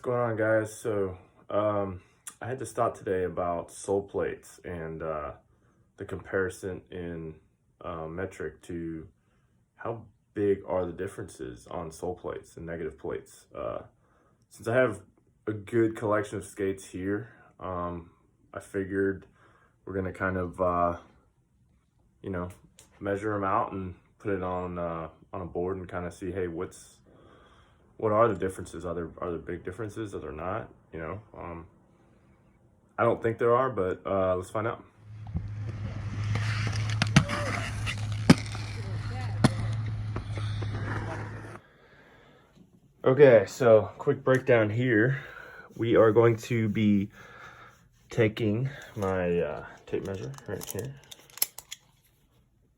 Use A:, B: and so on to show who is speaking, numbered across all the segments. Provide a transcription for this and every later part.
A: going on, guys? I had to start today about sole plates and the comparison in metric to how big are the differences on sole plates and negative plates. Since I have a good collection of skates here, I figured we're gonna kind of measure them out and put it on a board and kind of see, hey, what are the differences? Are there big differences? Are there not? I don't think there are, but let's find out. Okay, so quick breakdown here. We are going to be taking my tape measure right here,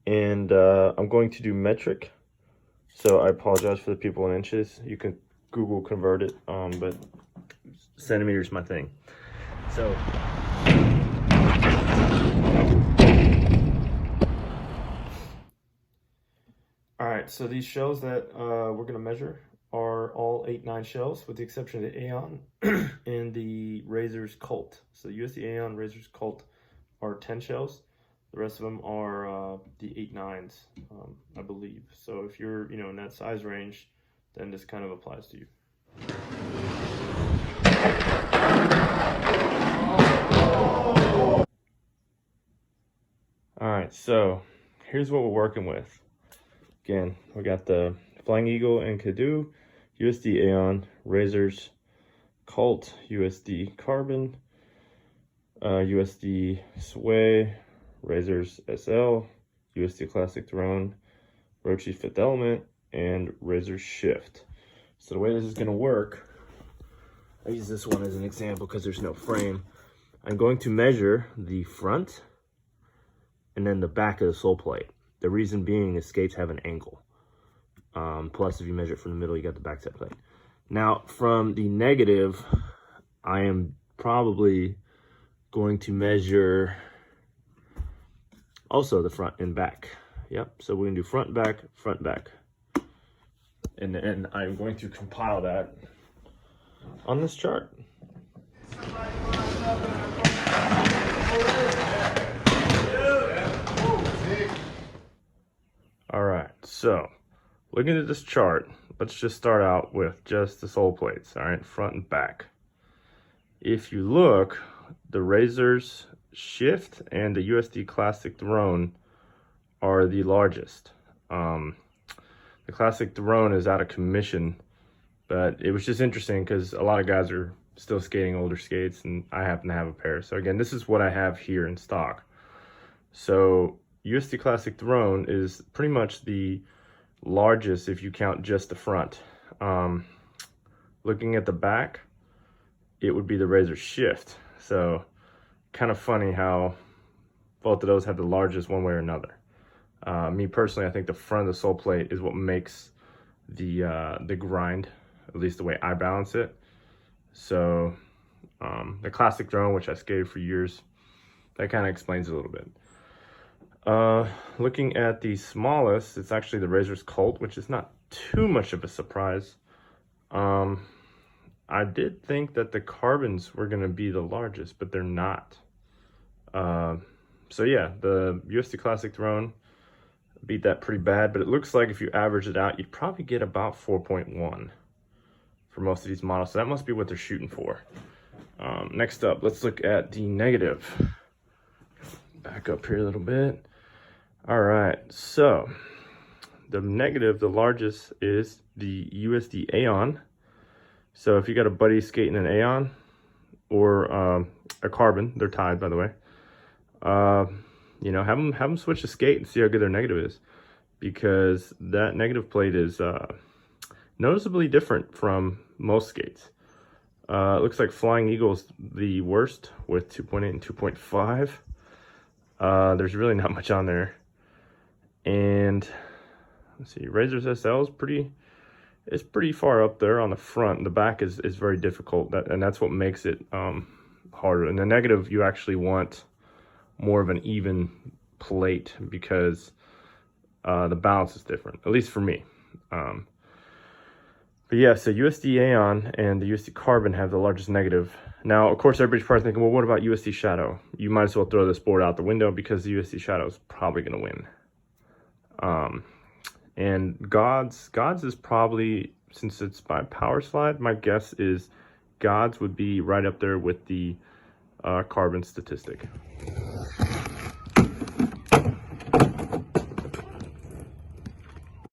A: and I'm going to do metric. So I apologize for the people in inches. You can Google convert it, but centimeters my thing. So all right, so these shells that we're gonna measure are all 8-9 shells, with the exception of the Aeon and the Razor's Cult. So the USD Aeon, Razor's Cult are 10 shells. The rest of them are the 8-9s, I believe. So if you're, in that size range, then this kind of applies to you. All right, so here's what we're working with. Again, we got the Flying Eagle and Kadoo, USD Aeon, Razor's Cult, USD Carbon, USD Sway, Razor's SL, USD Classic Throne, Rochi Fifth Element, and Razor's Shift. So the way this is going to work, I use this one as an example because there's no frame. I'm going to measure the front and then the back of the sole plate. The reason being is skates have an angle. Plus, if you measure it from the middle, you got the backside plate. Now, from the negative, I am probably going to measure also the front and back. Yep, so we're gonna do front, back, front, back. And then I'm going to compile that on this chart. All right, so looking at this chart, let's just start out with just the sole plates, all right, front and back. If you look, the Razor's Shift and the USD Classic Throne are the largest. The Classic Throne is out of commission, but it was just interesting because a lot of guys are still skating older skates, and I happen to have a pair. So again, this is what I have here in stock. So USD Classic Throne is pretty much the largest if you count just the front. Looking at the back, it would be the Razor Shift. So kind of funny how both of those have the largest one way or another. Me personally, I think the front of the sole plate is what makes the grind, at least the way I balance it. So the Classic Throne, which I skated for years, that kind of explains it a little bit. Looking at the smallest, it's actually the Razor's Cult, which is not too much of a surprise. I did think that the carbons were going to be the largest, but they're not. So yeah, the USD Classic Throne beat that pretty bad, but it looks like if you average it out, you'd probably get about 4.1 for most of these models. So that must be what they're shooting for. Next up, let's look at the negative. Back up here a little bit. All right, so the negative, the largest, is the USD Aeon. So if you got a buddy skating an Aeon or a Carbon, they're tied, by the way. Have them switch the skate and see how good their negative is, because that negative plate is noticeably different from most skates. It looks like Flying Eagle's the worst with 2.8 and 2.5. There's really not much on there. And let's see, Razor's SL is pretty far up there on the front. The back is very difficult, and that's what makes it harder. In the negative, you actually want more of an even plate because the balance is different, at least for me. But But yeah, so USD Aeon and the USD Carbon have the largest negative. Now, of course, everybody's probably thinking, well, what about USD Shadow? You might as well throw this board out the window because the USD Shadow is probably going to win. And Gods is probably, since it's by Power Slide, my guess is Gods would be right up there with the Carbon statistic.